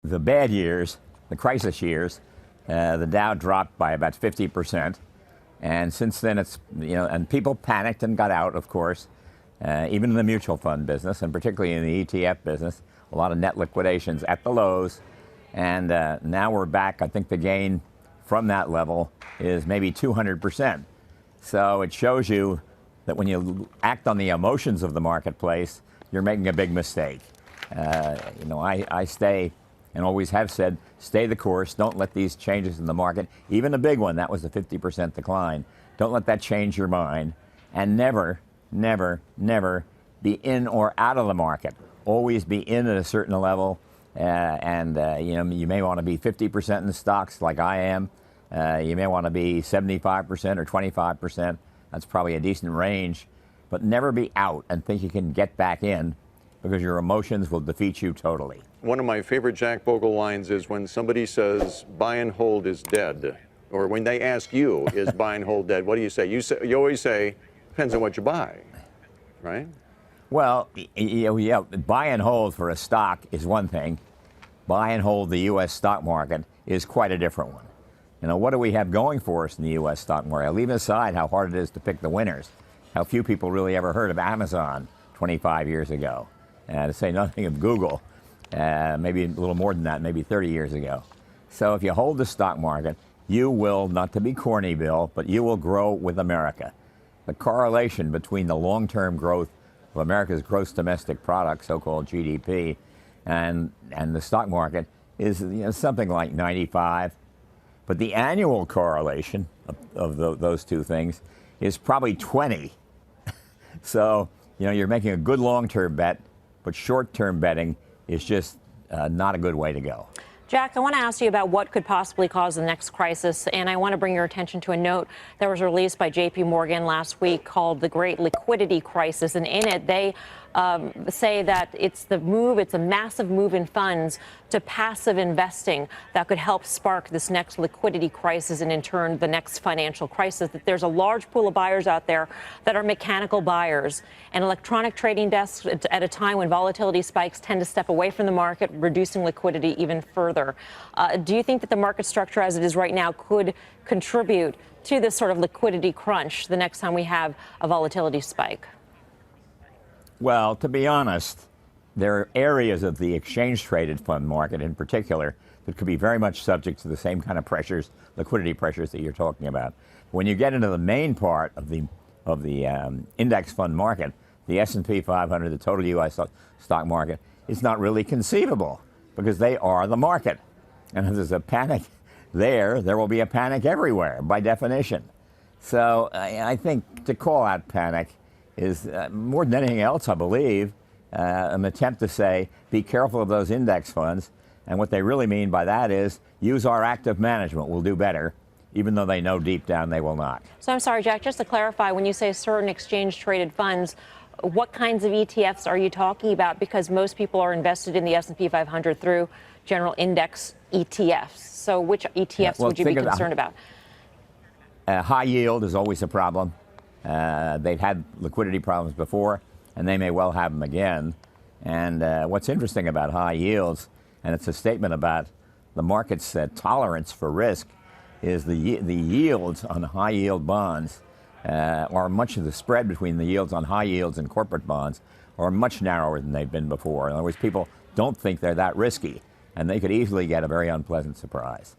The bad years, the crisis years, the Dow dropped by about 50%. And since then, and people panicked and got out, of course, even in the mutual fund business, and particularly in the ETF business, a lot of net liquidations at the lows. And now we're back. I think the gain from that level is maybe 200%. So it shows you that when you act on the emotions of the marketplace, you're making a big mistake. I stay and always have said, stay the course. Don't let these changes in the market, even a big one, that was a 50% decline. Don't let that change your mind. And never, never, never be in or out of the market. Always be in at a certain level. You may want to be 50% in the stocks like I am. You may want to be 75% or 25%. That's probably a decent range. But never be out and think you can get back in, because your emotions will defeat you totally. One of my favorite Jack Bogle lines is when somebody says buy and hold is dead, or when they ask you, is buy and hold dead, what do you say? You always say, depends on what you buy, right? Well, yeah, buy and hold for a stock is one thing. Buy and hold the U.S. stock market is quite a different one. What do we have going for us in the U.S. stock market? Leave aside how hard it is to pick the winners, how few people really ever heard of Amazon 25 years ago, to say nothing of Google, maybe a little more than that, maybe 30 years ago. So if you hold the stock market, you will, not to be corny, Bill, but you will grow with America. The correlation between the long-term growth of America's gross domestic product, so-called GDP, and the stock market is something like 95. But the annual correlation of those two things is probably 20. So, you're making a good long-term bet, but short-term betting is just not a good way to go. Jack, I want to ask you about what could possibly cause the next crisis, and I want to bring your attention to a note that was released by J.P. Morgan last week called the Great Liquidity Crisis, and in it they say that it's a massive move in funds to passive investing that could help spark this next liquidity crisis and in turn the next financial crisis. That there's a large pool of buyers out there that are mechanical buyers, and electronic trading desks at a time when volatility spikes tend to step away from the market, reducing liquidity even further. Do you think that the market structure as it is right now could contribute to this sort of liquidity crunch the next time we have a volatility spike? Well, to be honest, there are areas of the exchange-traded fund market in particular that could be very much subject to the same kind of pressures, liquidity pressures that you're talking about. When you get into the main part of the index fund market, the S&P 500, the total U.S. stock market, is not really conceivable because they are the market. And if there's a panic there will be a panic everywhere by definition. So I think to call out panic is more than anything else, I believe, an attempt to say, be careful of those index funds. And what they really mean by that is use our active management. We'll do better, even though they know deep down they will not. So I'm sorry, Jack, just to clarify, when you say certain exchange-traded funds, what kinds of ETFs are you talking about? Because most people are invested in the S&P 500 through general index ETFs. So which ETFs would you be concerned about? High yield is always a problem. They've had liquidity problems before, and they may well have them again. And what's interesting about high yields, and it's a statement about the market's tolerance for risk, is the yields on high yield bonds, or much of the spread between the yields on high yields and corporate bonds, are much narrower than they've been before. In other words, people don't think they're that risky, and they could easily get a very unpleasant surprise.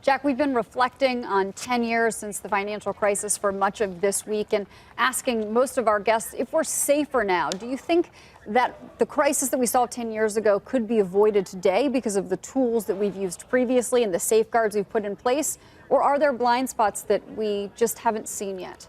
Jack, we've been reflecting on 10 years since the financial crisis for much of this week and asking most of our guests if we're safer now. Do you think that the crisis that we saw 10 years ago could be avoided today because of the tools that we've used previously and the safeguards we've put in place? Or are there blind spots that we just haven't seen yet?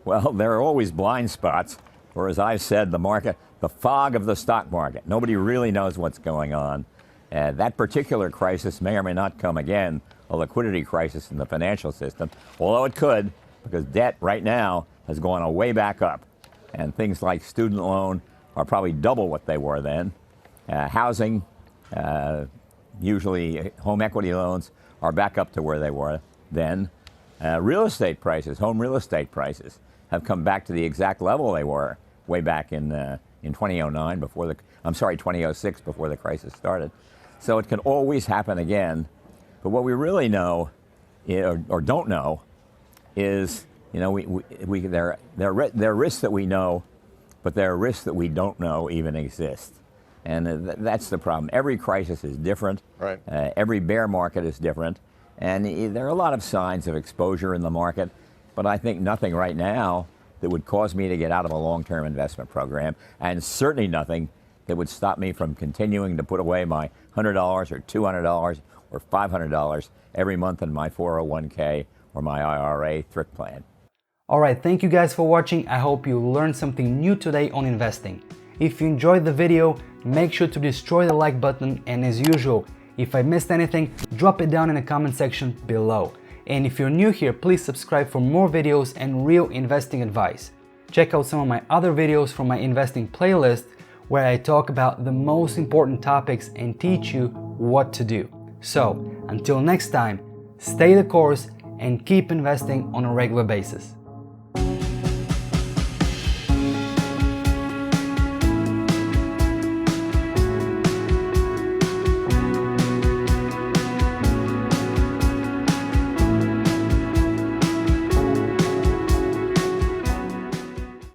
Well, there are always blind spots, or as I've said, the fog of the stock market. Nobody really knows what's going on. That particular crisis may or may not come again, a liquidity crisis in the financial system, although it could, because debt right now has gone way back up. And things like student loan are probably double what they were then. Housing, usually home equity loans, are back up to where they were then. Real estate prices, home real estate prices, have come back to the exact level they were way back in in 2009 2006 before the crisis started. So it can always happen again. But what we really know, or don't know, is there are risks that we know, but there are risks that we don't know even exist. And that's the problem. Every crisis is different. Right. Every bear market is different. And there are a lot of signs of exposure in the market, but I think nothing right now that would cause me to get out of a long-term investment program, and certainly nothing that would stop me from continuing to put away my $100 or $200 or $500 every month in my 401k or my IRA thrift plan. Alright, thank you guys for watching. I hope you learned something new today on investing. If you enjoyed the video, make sure to destroy the like button, and as usual, if I missed anything, drop it down in the comment section below. And if you're new here, please subscribe for more videos and real investing advice. Check out some of my other videos from my investing playlist where I talk about the most important topics and teach you what to do. So, until next time, stay the course and keep investing on a regular basis.